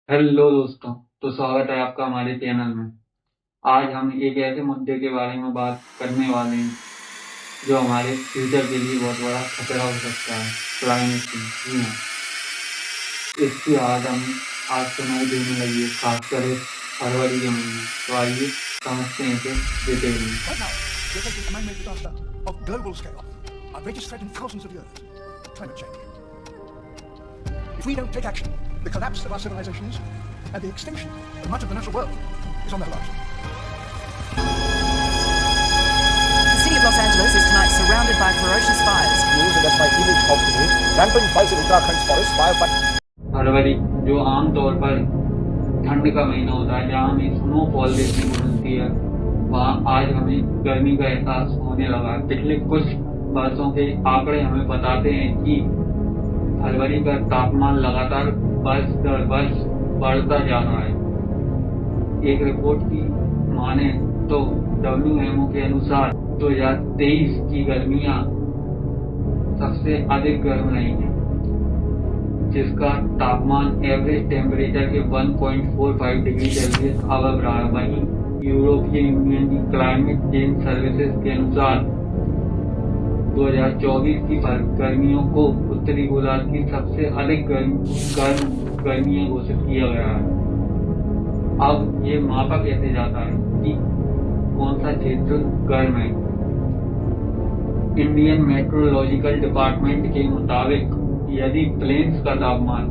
Hello दोस्तों। तो स्वागत है आपका हमारे चैनल में। आज हम एक ऐसे मुद्दे के बारे में बात करने वाले हैं जो हमारे फ्यूचर के लिए बहुत बड़ा खतरा हो सकता है, क्लाइमेट चेंज। जी हाँ, इसकी आज सुनाई देने लगी है, खासकर इस फरवरी के महीने। तो आइए समझते हैं इसे डिटेल में। Right now, we're facing a man-made disaster of global scale. Our greatest threat in thousands of years, climate change. If we don't take action, the collapse of our civilizations and the extinction of much of the natural world is on the horizon. The city of Los Angeles is tonight surrounded by ferocious fires. News, and that's my image of the day. Rampant fires in Uttarakhand's forest, firefighting. फरवरी जो आमतौर पर ठंड का महीना होता है, जहाँ हमें स्नोफॉल देखने को मिलती है, वहाँ आज हमें गर्मी का एहसास होने लगा है। पिछले कुछ वर्षों के आंकड़े हमें बताते हैं कि फरवरी का तापमान लगातार वर्ष दर वर्ष बढ़ता जा रहा है। एक रिपोर्ट की माने तो WMO के अनुसार 2023 की गर्मियां सबसे अधिक गर्म रही हैं, जिसका तापमान एवरेज टेम्परेचर के 1.45 डिग्री सेल्सियस अबव रहा है। वहीं यूरोपियन यूनियन की क्लाइमेट चेंज सर्विसेज के अनुसार 2024 की गर्मियों को उत्तरी गोलार्ध की सबसे अधिक गर्म गर्मियां घोषित किया गया है। अब ये मापा कैसे जाता है कि कौन सा क्षेत्र गर्म है? इंडियन मेट्रोलॉजिकल डिपार्टमेंट के मुताबिक यदि प्लेन्स का तापमान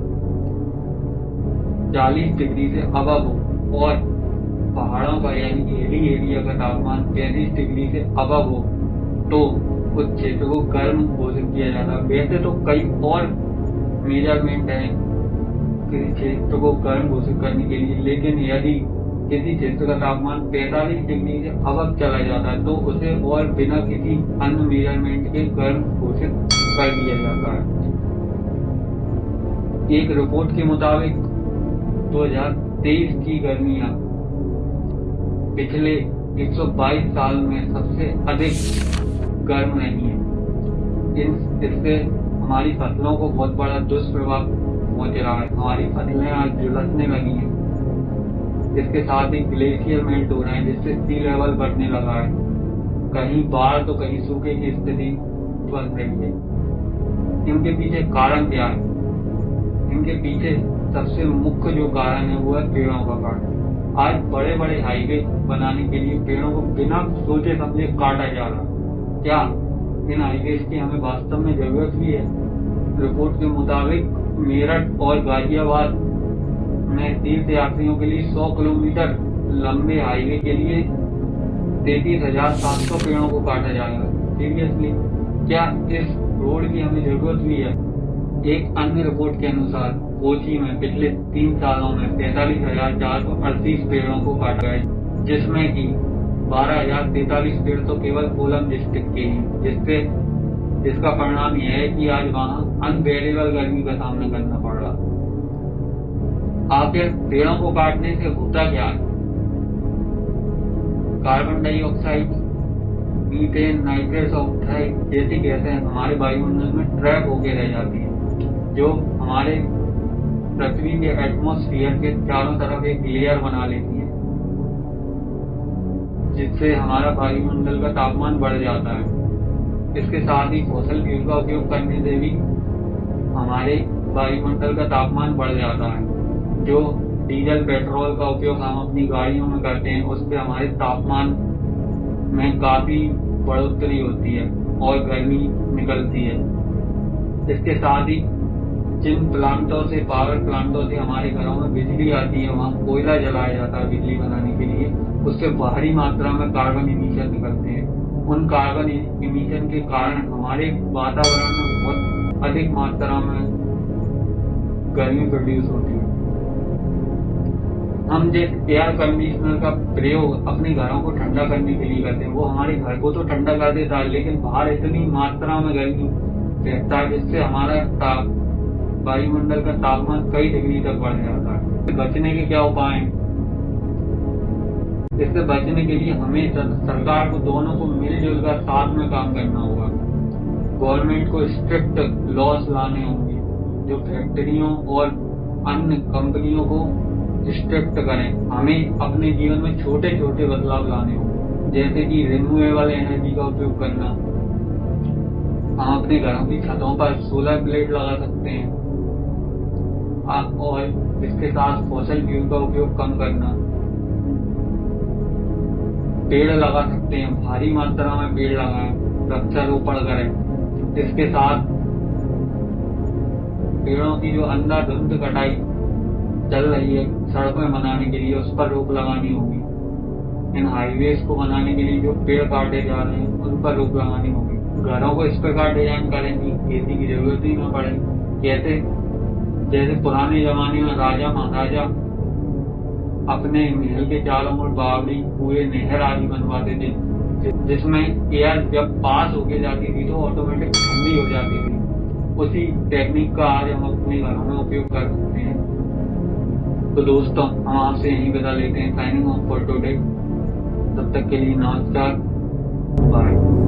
40 डिग्री से अबव हो और पहाड़ों का यानी हिली एरिया का तापमान 35 डिग्री से अबव हो तो उस क्षेत्र को गर्म घोषित किया जाता है। वैसे तो कई और मेजरमेंट हैं किसी क्षेत्र को गर्म घोषित करने के लिए, लेकिन यदि किसी क्षेत्र का तापमान 45 डिग्री से अबव चला जाता है तो उसे और बिना किसी अन्य मेजरमेंट के गर्म घोषित कर दिया जाता है। एक रिपोर्ट के मुताबिक 2023 की गर्मियां पिछले 122 साल में सबसे अधिक गर्म रही है। इससे हमारी फसलों को बहुत बड़ा दुष्प्रभाव पहुंच रहा है। हमारी फसलें आज झुलसने लगी हैं। इसके साथ ही ग्लेशियर मेल्ट हो रहे हैं, जिससे सी लेवल बढ़ने लगा है। कहीं बाढ़ तो कहीं सूखे की स्थिति बन रही है। इनके पीछे कारण क्या है? इनके पीछे सबसे मुख्य जो कारण है वो है पेड़ों का काटना। आज बड़े बड़े हाईवे बनाने के लिए पेड़ों को बिना सोचे समझे काटा जा रहा है। क्या इन हाईवे की हमें वास्तव में जरूरत भी है? रिपोर्ट के मुताबिक मेरठ और गाजियाबाद में तीर्थयात्रियों के लिए 100 किलोमीटर लंबे हाईवे के लिए 33,700 पेड़ों को काटा जाएगा। सीरियसली, क्या इस रोड की हमें जरूरत भी है? एक अन्य रिपोर्ट के अनुसार कोची में पिछले 3 सालों में 45,438 पेड़ों को काटा गया, जिसमें कि 12,043 पेड़ तो केवल कोलम डिस्ट्रिक्ट के हैं, जिसका परिणाम यह है कि आज वहां अनबेरेबल गर्मी का सामना करना पड़ रहा। आखिर पेड़ों को काटने से होता क्या है? Carbon dioxide, methane, nitrous oxide जैसी गैसें हमारे वायुमंडल में ट्रैप होके रह जाती हैं, जो हमारे पृथ्वी के एटमॉस्फेयर के चारों तरफ एक लेयर बना लेती है, जिससे हमारा वायुमंडल का तापमान बढ़ जाता है। इसके साथ ही फॉसिल फ्यूल का उपयोग करने से भी हमारे वायुमंडल का तापमान बढ़ जाता है। जो डीजल पेट्रोल का उपयोग हम अपनी गाड़ियों में करते हैं, उससे हमारे तापमान में काफी बढ़ोतरी होती है और गर्मी निकलती है। इसके साथ ही जिन पावर प्लांटों से हमारे घरों में बिजली आती है, वहाँ कोयला जलाया जाता है बिजली बनाने के लिए, उससे भारी मात्रा में कार्बन इमिशन निकलते हैं। उन कार्बन इमिशन के कारण हमारे वातावरण में बहुत अधिक मात्रा में गर्मी प्रोड्यूस होती है। हम जिस एयर कंडीशनर का प्रयोग अपने घरों को ठंडा करने के लिए करते हैं, वो हमारे घर को तो ठंडा कर देता है, लेकिन बाहर इतनी मात्रा में गर्मी रहता है जिससे हमारा वायुमंडल का तापमान कई डिग्री तक बढ़ जाता है। बचने के क्या उपाय हैं? इससे बचने के लिए हमें सरकार को दोनों को मिलजुल कर साथ में काम करना होगा। गवर्नमेंट को स्ट्रिक्ट लॉस लाने होंगे जो फैक्ट्रियों और अन्य कंपनियों को रिस्ट्रिक्ट करें। हमें अपने जीवन में छोटे छोटे बदलाव लाने होंगे, जैसे कि रिन्यूएबल एनर्जी का उपयोग करना। हम अपने घरों की छतों पर सोलर प्लेट लगा सकते हैं और इसके साथ फॉसिल फ्यूल का उपयोग कम करना। पेड़ लगा सकते हैं, भारी मात्रा में पेड़ लगाएं, वृक्षारोपण करें। इसके साथ पेड़ों की जो अंधाधुंध कटाई चल रही है सड़कें बनाने के लिए, उस पर रोक लगानी होगी। इन हाईवेज को बनाने के लिए जो पेड़ काटे जा रहे हैं उन पर रोक लगानी होगी। घरों को इस प्रकार डिजाइन करें कि खेती की जरूरत ही न पड़े। जैसे पुराने जमाने में राजा महाराजा अपने महल के चारों ओर बावड़ी, कुएं, नहर आदि बनवाते थे, जिसमें एयर जब पास होके जाती थी तो ऑटोमेटिक ठंडी हो जाती थी। उसी टेक्निक का आज हम अपने घरों में उपयोग कर सकते हैं। तो दोस्तों, हम आपसे यहीं विदा लेते हैं। Signing off for today. तब तक के लिए नमस्कार, बाय।